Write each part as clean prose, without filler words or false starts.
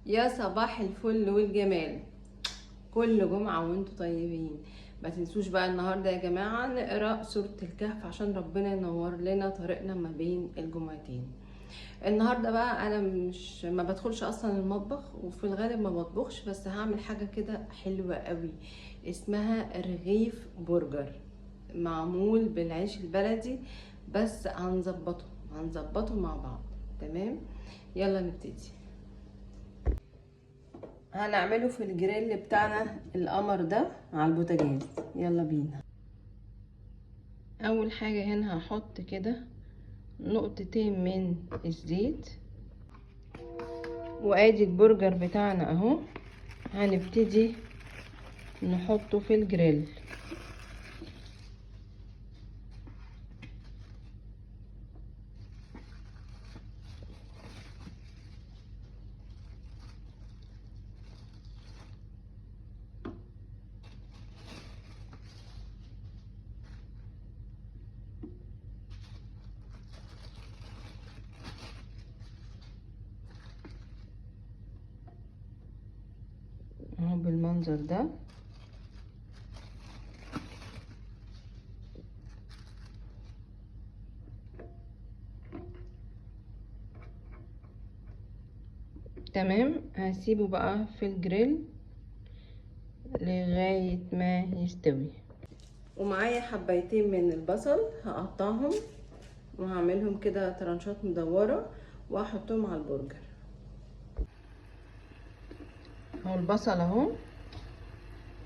يا صباح الفل والجمال. كل جمعة وانتوا طيبين. ما تنسوش بقى النهاردة يا جماعة نقرأ سورة الكهف عشان ربنا ينور لنا طريقنا ما بين الجمعتين. النهاردة بقى انا مش ما بدخلش اصلا المطبخ، وفي الغالب ما بطبخش، بس هعمل حاجة كده حلوة قوي اسمها رغيف برجر معمول بالعيش البلدي. بس هنظبطه مع بعض. تمام، يلا نبتدي. هنعمله في الجريل بتاعنا القمر ده على البوتاجاز. يلا بينا. اول حاجة هنا هحط كده نقطتين من الزيت، وادي البرجر بتاعنا اهو. هنبتدي نحطه في الجريل. اهو بالمنظر ده. تمام، هسيبه بقى في الجريل لغاية ما يستوي. ومعايا حبايتين من البصل هقطعهم وهعملهم كده ترانشات مدورة واحطهم على البرجر. اهو البصل اهو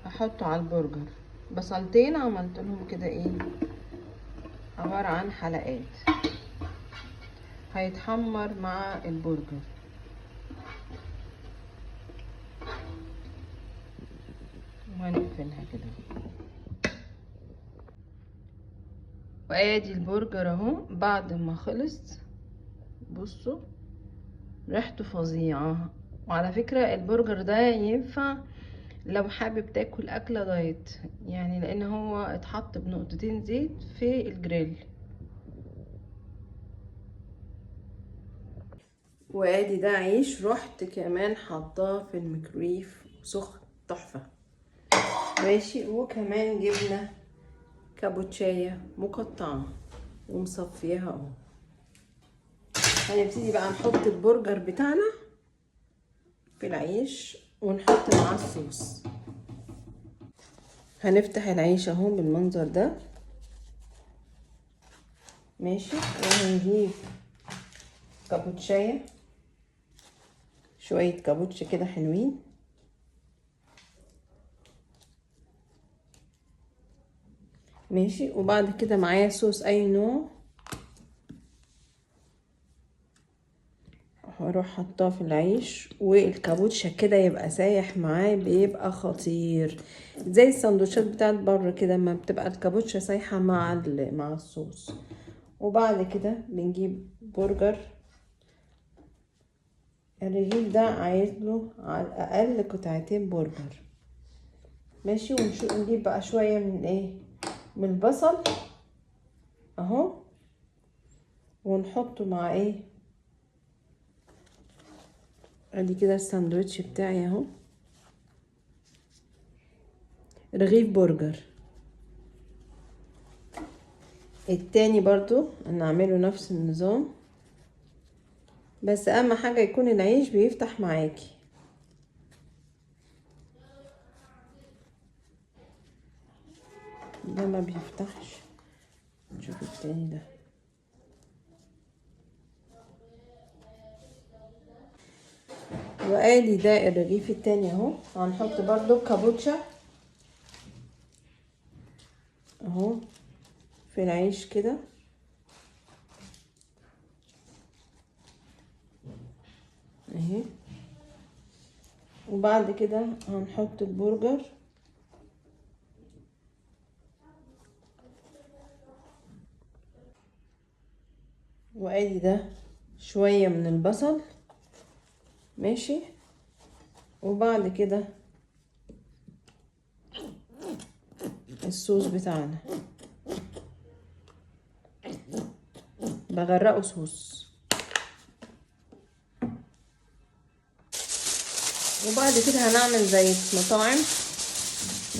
هحطه على البرجر. بصلتين عملت لهم كده ايه، عبارة عن حلقات، هيتحمر مع البرجر. وهنقفلها كده. وادي البرجر اهو بعد ما خلص. بصوا ريحته فظيعة. وعلى فكرة البرجر ده ينفع لو حابب تاكل اكلة دايت، يعني لان هو اتحط بنقطتين زيت في الجريل. وادي ده عيش رحت كمان حطاه في الميكرويف سخن تحفة. ماشي، وكمان جبنة كابوتشاية مقطعة ومصفيها اهو. هنبتدي بقى نحط البرجر بتاعنا في العيش ونحط معاه الصوص. هنفتح العيش اهو بالمنظر ده. ماشي، وهنجيب كابوتشاية، شوية كابوتش كده حلوين. ماشي، وبعد كده معايا صوص اي نوع هروح حطاه في العيش، والكابوتشا كده يبقى سايح معاه، بيبقى خطير زي السندوتشات بتاعت بره كده ما بتبقى الكابوتشا سايحه مع الصوص. وبعد كده بنجيب برجر. الرغيف ده عايز له على الاقل قطعتين برجر. ماشي، ونجيب بقى شويه من ايه، من البصل اهو، ونحطه مع ايه. ادي كده الساندوتش بتاعي اهو، رغيف برجر. التاني برضو نعمله نفس النظام، بس اهم حاجة يكون العيش بيفتح معاكي. ده ما بيفتحش. نشوف التاني ده. وادي ده الرغيف التاني اهو. هنحط برضو كابوتشا اهو في العيش كده اهي. وبعد كده هنحط البرجر. وادي ده شوية من البصل. ماشي، وبعد كده الصوص بتاعنا بغرقه صوص. وبعد كده هنعمل زي مطاعم،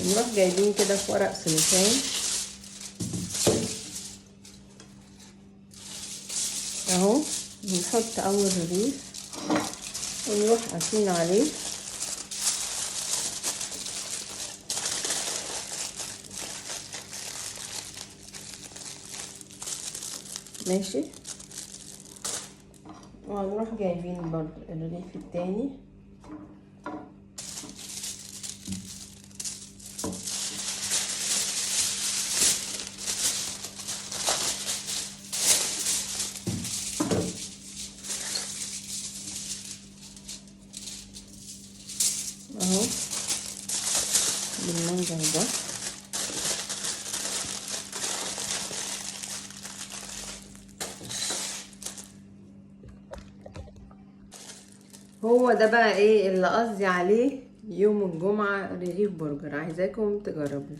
نروح جايبين كده في ورق سلوفان اهو، بنحط اول رغيف ونروح قاسين عليه ماشي، وهنروح جايبين برضو الرغيف التاني اهو بالمنظر ده. هو ده بقى ايه اللي قصدي عليه يوم الجمعة، رغيف برجر، عايزاكم تجربوه.